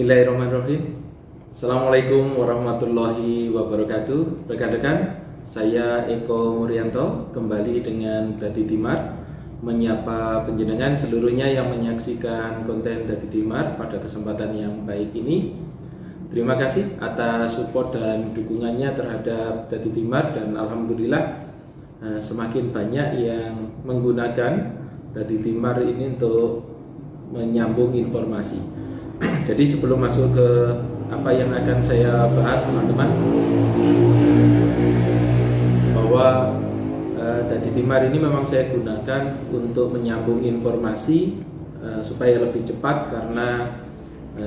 Bismillahirrahmanirrahim. Assalamualaikum warahmatullahi wabarakatuh. Rekan-rekan, saya Eko Muryanto kembali dengan Dadi Timar menyapa penjenengan seluruhnya yang menyaksikan konten Dadi Timar pada kesempatan yang baik ini. Terima kasih atas support dan dukungannya terhadap Dadi Timar, dan alhamdulillah semakin banyak yang menggunakan Dadi Timar ini untuk menyambung informasi. Jadi sebelum masuk ke apa yang akan saya bahas, teman-teman, bahwa Dadi Timar ini memang saya gunakan untuk menyambung informasi supaya lebih cepat, karena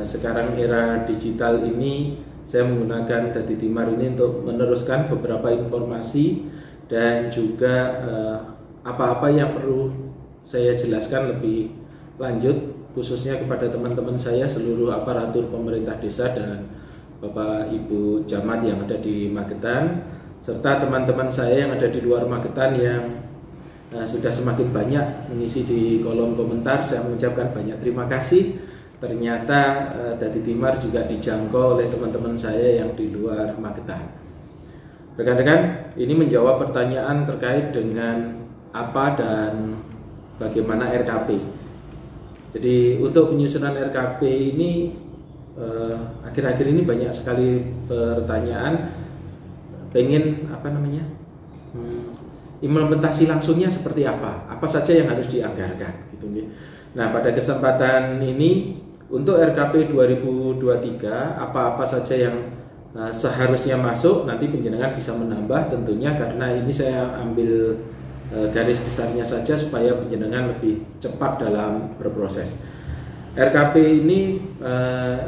sekarang era digital ini saya menggunakan Dadi Timar ini untuk meneruskan beberapa informasi dan juga apa-apa yang perlu saya jelaskan lebih lanjut, khususnya kepada teman-teman saya seluruh aparatur pemerintah desa dan Bapak Ibu Camat yang ada di Magetan, serta teman-teman saya yang ada di luar Magetan yang sudah semakin banyak mengisi di kolom komentar. Saya mengucapkan banyak terima kasih. Ternyata Dadi Timar juga dijangkau oleh teman-teman saya yang di luar Magetan. Rekan-rekan, ini menjawab pertanyaan terkait dengan apa dan bagaimana RKP. Jadi untuk penyusunan RKP ini akhir-akhir ini banyak sekali pertanyaan, pengen implementasi langsungnya seperti apa saja yang harus dianggarkan gitu. Nah, pada kesempatan ini untuk RKP 2023 apa-apa saja yang seharusnya masuk, nanti penjenengan bisa menambah tentunya, karena ini saya ambil garis besarnya saja supaya penjenengan lebih cepat dalam berproses. RKP ini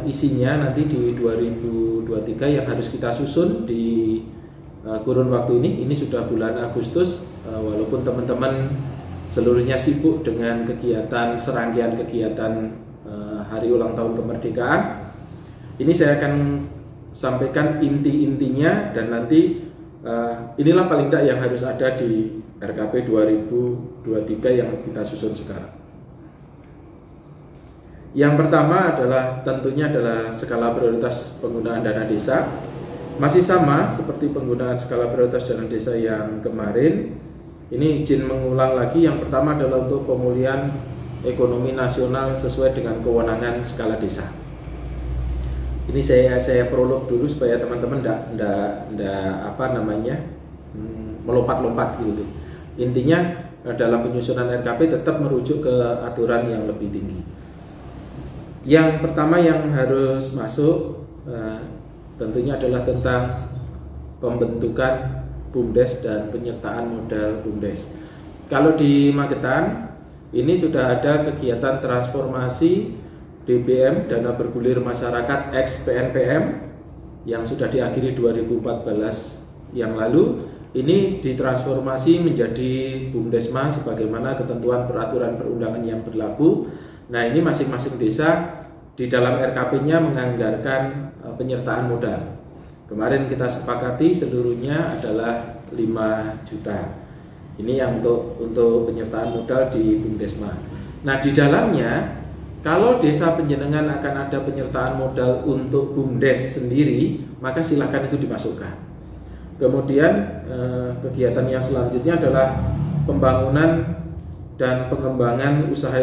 isinya nanti di 2023 yang harus kita susun di kurun waktu ini sudah bulan Agustus, walaupun teman-teman seluruhnya sibuk dengan kegiatan serangkaian kegiatan hari ulang tahun kemerdekaan. Ini saya akan sampaikan inti-intinya, dan nanti inilah paling tidak yang harus ada di RKP 2023 yang kita susun sekarang. Yang pertama adalah tentunya adalah skala prioritas penggunaan dana desa. Masih sama seperti penggunaan skala prioritas dana desa yang kemarin. Ini izin mengulang lagi. Yang pertama adalah untuk pemulihan ekonomi nasional sesuai dengan kewenangan skala desa. Ini saya prolog dulu supaya teman-teman melompat-lompat gitu. Intinya dalam penyusunan RKP tetap merujuk ke aturan yang lebih tinggi. Yang pertama yang harus masuk tentunya adalah tentang pembentukan BUMDes dan penyertaan modal BUMDes. Kalau di Magetan ini sudah ada kegiatan transformasi DBM, dana bergulir masyarakat ex PNPM, yang sudah diakhiri 2014 yang lalu. Ini ditransformasi menjadi BUMDesma sebagaimana ketentuan peraturan perundangan yang berlaku. Nah, ini masing-masing desa di dalam RKP-nya menganggarkan penyertaan modal. Kemarin kita sepakati seluruhnya adalah 5 juta. Ini yang untuk penyertaan modal di BUMDesma. Nah, di dalamnya kalau desa penjenengan akan ada penyertaan modal untuk BUMDes sendiri, maka silakan itu dimasukkan. Kemudian kegiatan yang selanjutnya adalah pembangunan dan pengembangan usaha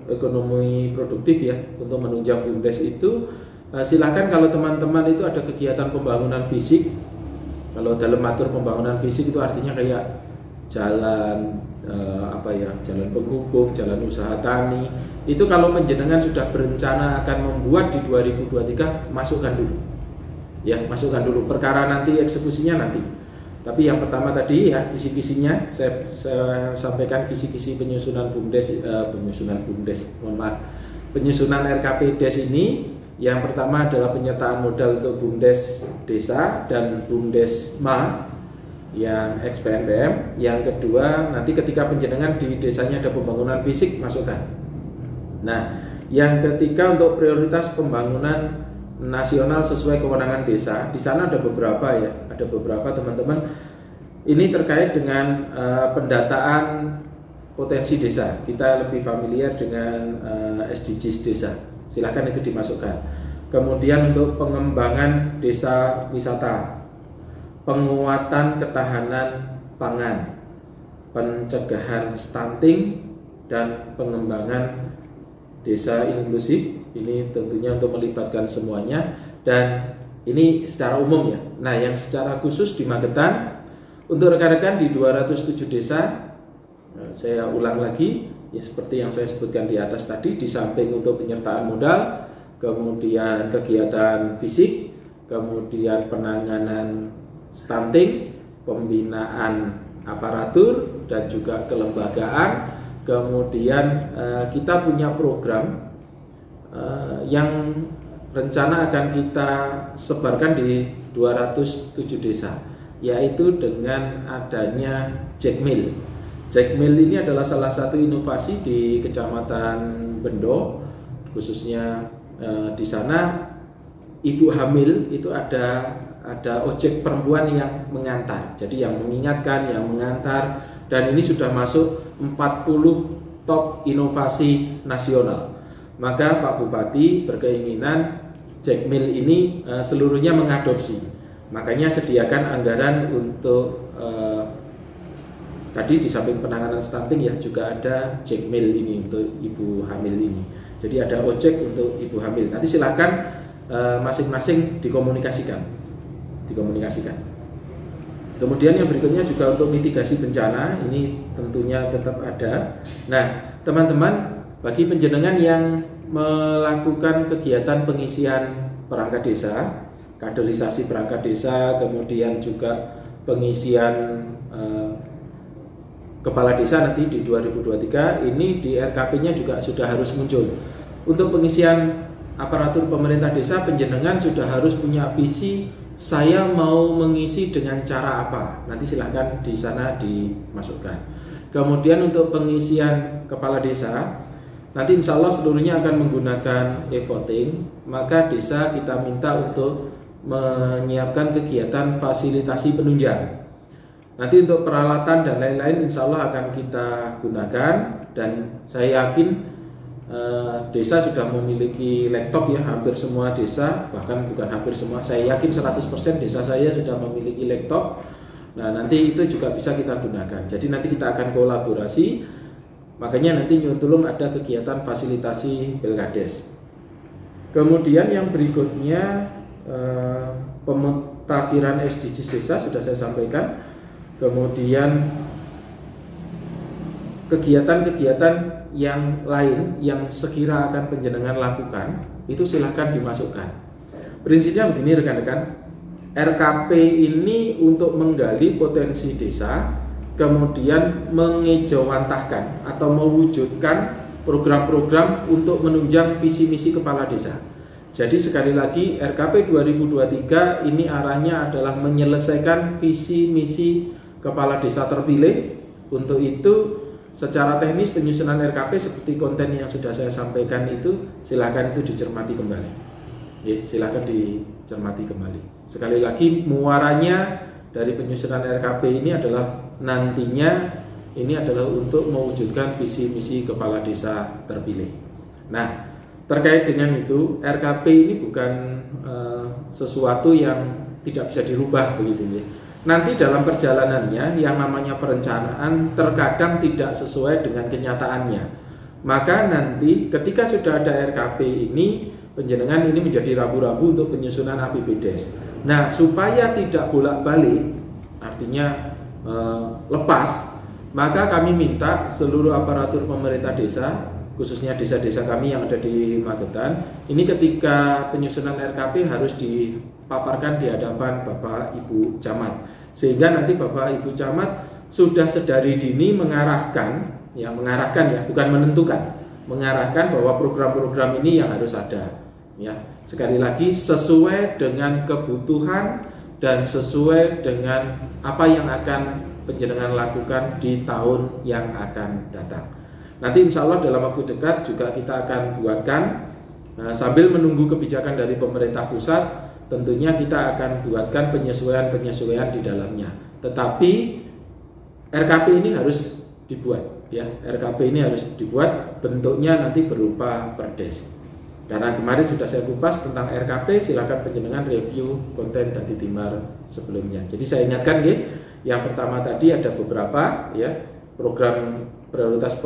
ekonomi produktif ya. Untuk menunjang BUMDes itu silakan, kalau teman-teman itu ada kegiatan pembangunan fisik. Kalau dalam atur pembangunan fisik itu artinya kayak jalan jalan penghubung, jalan usaha tani. Itu kalau penjenengan sudah berencana akan membuat di 2023, masukkan dulu. Ya, masukkan dulu, perkara nanti eksekusinya nanti. Tapi yang pertama tadi ya, kisi-kisinya saya sampaikan, kisi-kisi penyusunan penyusunan RKP Des ini. Yang pertama adalah penyertaan modal untuk BUMDes desa dan BUMDesma yang ex PNPM. Yang kedua, nanti ketika penjenengan di desanya ada pembangunan fisik, masukkan. Nah, yang ketiga untuk prioritas pembangunan nasional sesuai kewenangan desa. Di sana ada beberapa ya, ada beberapa teman-teman. Ini terkait dengan pendataan potensi desa. Kita lebih familiar dengan SDGs desa. Silakan itu dimasukkan. kemudian untuk pengembangan desa wisata, penguatan ketahanan pangan, pencegahan stunting, dan pengembangan desa inklusif. Ini tentunya untuk melibatkan semuanya, dan ini secara umum ya. Nah, yang secara khusus di Magetan untuk rekan-rekan di 207 desa, saya ulang lagi ya, seperti yang saya sebutkan di atas tadi, di samping untuk penyertaan modal, kemudian kegiatan fisik, kemudian penanganan stunting, pembinaan aparatur, dan juga kelembagaan. Kemudian kita punya program yang rencana akan kita sebarkan di 207 desa, yaitu dengan adanya Jackmill. Jackmill ini adalah salah satu inovasi di Kecamatan Bendo, khususnya di sana ibu hamil itu ada ojek perempuan yang mengantar, jadi yang mengingatkan, yang mengantar, dan ini sudah masuk 40 top inovasi nasional. Maka Pak Bupati berkeinginan Jackmill ini seluruhnya mengadopsi, makanya sediakan anggaran untuk tadi di samping penanganan stunting ya, juga ada Jackmill ini untuk ibu hamil ini. Jadi ada ojek untuk ibu hamil. Nanti silahkan masing-masing dikomunikasikan. Kemudian yang berikutnya juga untuk mitigasi bencana, ini tentunya tetap ada. Nah, teman-teman, bagi penjenengan yang melakukan kegiatan pengisian perangkat desa, kaderisasi perangkat desa, kemudian juga pengisian kepala desa nanti di 2023, ini di RKP-nya juga sudah harus muncul. Untuk pengisian aparatur pemerintah desa, penjenengan sudah harus punya visi, saya mau mengisi dengan cara apa. Nanti silahkan di sana dimasukkan. Kemudian untuk pengisian kepala desa, nanti insya Allah seluruhnya akan menggunakan e-voting. Maka desa kita minta untuk menyiapkan kegiatan fasilitasi penunjang. Nanti untuk peralatan dan lain-lain insya Allah akan kita gunakan, dan saya yakin desa sudah memiliki laptop ya, hampir semua desa, bahkan bukan hampir semua, saya yakin 100% desa saya sudah memiliki laptop. Nah, nanti itu juga bisa kita gunakan. Jadi nanti kita akan kolaborasi, makanya nanti nyuntulung ada kegiatan fasilitasi Belkades. Kemudian yang berikutnya pemutakhiran SDGs desa sudah saya sampaikan. Kemudian kegiatan-kegiatan yang lain yang sekira akan penjenengan lakukan, itu silahkan dimasukkan. Prinsipnya begini rekan-rekan, RKP ini untuk menggali potensi desa, kemudian mengejawantahkan atau mewujudkan program-program untuk menunjang visi misi kepala desa. Jadi sekali lagi, RKP 2023 ini arahnya adalah menyelesaikan visi misi kepala desa terpilih. Untuk itu secara teknis penyusunan RKP seperti konten yang sudah saya sampaikan itu, silakan itu dicermati kembali. Ya, silakan dicermati kembali. Sekali lagi, muaranya dari penyusunan RKP ini adalah nantinya ini adalah untuk mewujudkan visi misi kepala desa terpilih. Nah, terkait dengan itu, RKP ini bukan sesuatu yang tidak bisa dirubah begitu ya. Nanti dalam perjalanannya yang namanya perencanaan terkadang tidak sesuai dengan kenyataannya. Maka nanti ketika sudah ada RKP ini, penjenengan ini menjadi rambu-rambu untuk penyusunan APBDes. Nah, supaya tidak bolak-balik, artinya lepas, maka kami minta seluruh aparatur pemerintah desa, khususnya desa-desa kami yang ada di Magetan, ini ketika penyusunan RKP harus dipaparkan di hadapan Bapak Ibu Camat, sehingga nanti Bapak Ibu Camat sudah sedari dini mengarahkan ya, bukan menentukan, mengarahkan bahwa program-program ini yang harus ada ya. Sekali lagi, sesuai dengan kebutuhan dan sesuai dengan apa yang akan penjenengan lakukan di tahun yang akan datang. Nanti insya Allah dalam waktu dekat juga kita akan buatkan, sambil menunggu kebijakan dari pemerintah pusat, tentunya kita akan buatkan penyesuaian-penyesuaian di dalamnya. Tetapi RKP ini harus dibuat ya, RKP ini harus dibuat, bentuknya nanti berupa perdes. Karena kemarin sudah saya kupas tentang RKP, silakan panjenengan review konten Dadi Timar sebelumnya. Jadi saya ingatkan ya, yang pertama tadi ada beberapa ya program prioritas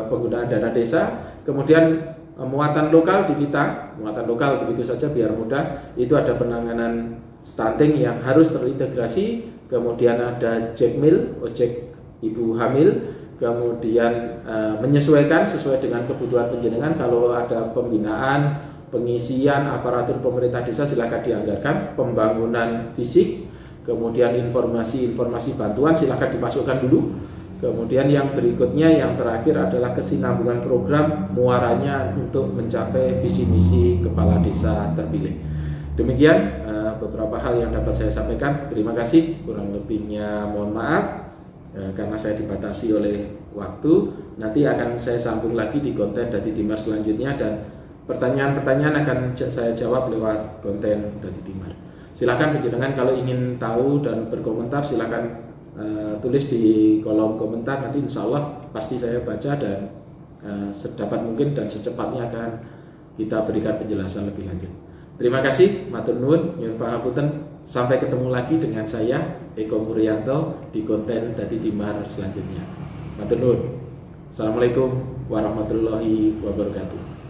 penggunaan dana desa, kemudian muatan lokal di kita, muatan lokal begitu saja biar mudah, itu ada penanganan stunting yang harus terintegrasi, kemudian ada Jackmil, ojek ibu hamil, kemudian menyesuaikan sesuai dengan kebutuhan panjenengan. Kalau ada pembinaan, pengisian aparatur pemerintah desa silakan dianggarkan, pembangunan fisik, kemudian informasi bantuan silakan dimasukkan dulu. Kemudian yang berikutnya, yang terakhir adalah kesinambungan program muaranya untuk mencapai visi misi kepala desa terpilih. Demikian beberapa hal yang dapat saya sampaikan. Terima kasih, kurang lebihnya mohon maaf karena saya dibatasi oleh waktu. Nanti akan saya sambung lagi di konten Dadi Timar selanjutnya, dan pertanyaan-pertanyaan akan saya jawab lewat konten Dadi Timar. Silakan panjenengan kalau ingin tahu dan berkomentar silakan tulis di kolom komentar, nanti insya Allah pasti saya baca dan sedapat mungkin dan secepatnya akan kita berikan penjelasan lebih lanjut. Terima kasih, matur nuwun, nyuwun pangapunten. Sampai ketemu lagi dengan saya Eko Muryanto di konten Dadi Timar selanjutnya. Matur nuwun. Assalamualaikum warahmatullahi wabarakatuh.